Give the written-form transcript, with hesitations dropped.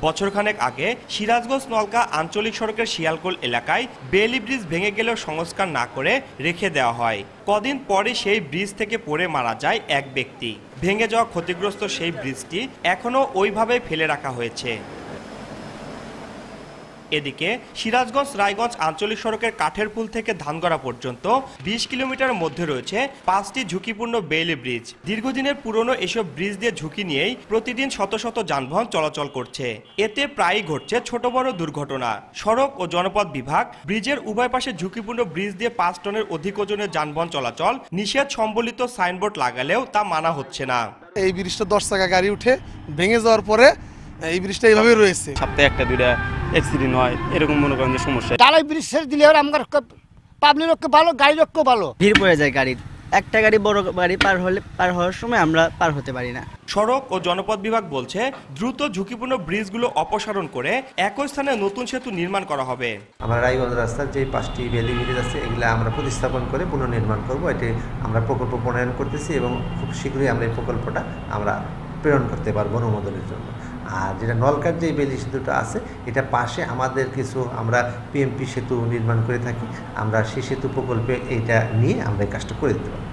বছরখানেক আগে সিরাজগঞ্জ নলকা আঞ্চলিক সড়কের শিয়ালকোল এলাকায় বেইলি ব্রিজ ভেঙে গেলেও সংস্কার না করে রেখে দেওয়া হয়। কদিন পরে সেই ব্রিজ থেকে পড়ে মারা যায় এক ব্যক্তি। ভেঙে যাওয়া ক্ষতিগ্রস্ত সেই ব্রিজটি এখনও ওইভাবে ফেলে রাখা হয়েছে। এদিকে সিরাজগঞ্জ রায়গঞ্জ আঞ্চলিক সড়কের কাঠের পুল থেকে ধানগড়া পর্যন্ত ২০ কিলোমিটারের মধ্যে রয়েছে ৫টি ঝুঁকিপূর্ণ বেইলি ব্রিজ। দীর্ঘদিনের পুরনো এসব ব্রিজ দিয়ে ঝুঁকি নিয়েই প্রতিদিন শত শত যানবাহন চলাচল করছে। এতে প্রায়ই ঘটছে ছোট বড় দুর্ঘটনা। সড়ক ও জনপথ বিভাগ ব্রিজের উভয় পাশে ঝুঁকিপূর্ণ ব্রিজ দিয়ে ৫ টনের অধিক ওজনের যানবাহন চলাচল নিষেধ সম্বলিত সাইনবোর্ড লাগালেও তা মানা হচ্ছে না। এই ব্রিজটা ১০ চাকা গাড়ি উঠে ভেঙে যাওয়ার পরে এই ব্রিজটা এইভাবে রয়েছে। সপ্তাহে একটা দুইটা অ্যাক্সিডেন্ট হয়, এরকম মনে করেন যে সমস্যা। ঢালাই ব্রিজ ছেড়ে দিলে আমার পাবলিক রক্ষে ভালো, গাড়ি রক্ষে ভালো। ভিড় পড়ে যায় গাড়ির, একটা গাড়ি বড় গাড়ি পার হওয়ার সময় আমরা পার হতে পারি না। সড়ক ও জনপথ বিভাগ বলছে দ্রুত ঝুঁকিপূর্ণ ব্রিজগুলো অপসারণ করে একই স্থানে নতুন সেতু নির্মাণ করা হবে। আমরা রায়গঞ্জ রাস্তার যে 5টি বেইলি ব্রিজ আছে এগুলো আমরা প্রতিস্থাপন করে পুনর্নির্মাণ করব। এটি আমরা প্রকল্প প্রণয়ন করতেছি এবং খুব শীঘ্রই আমরা এই প্রকল্পটা আমরা প্রেরণ করতে পারবো অনুমোদনের জন্য। আর যেটা নলকার যে বেইলি সেতুটা আছে এটা পাশে আমাদের কিছু আমরা পিএমপি সেতু নির্মাণ করে থাকি, আমরা সেই সেতু প্রকল্পে এইটা নিয়ে আমরা এই কাজটা করে দিতে পারবো।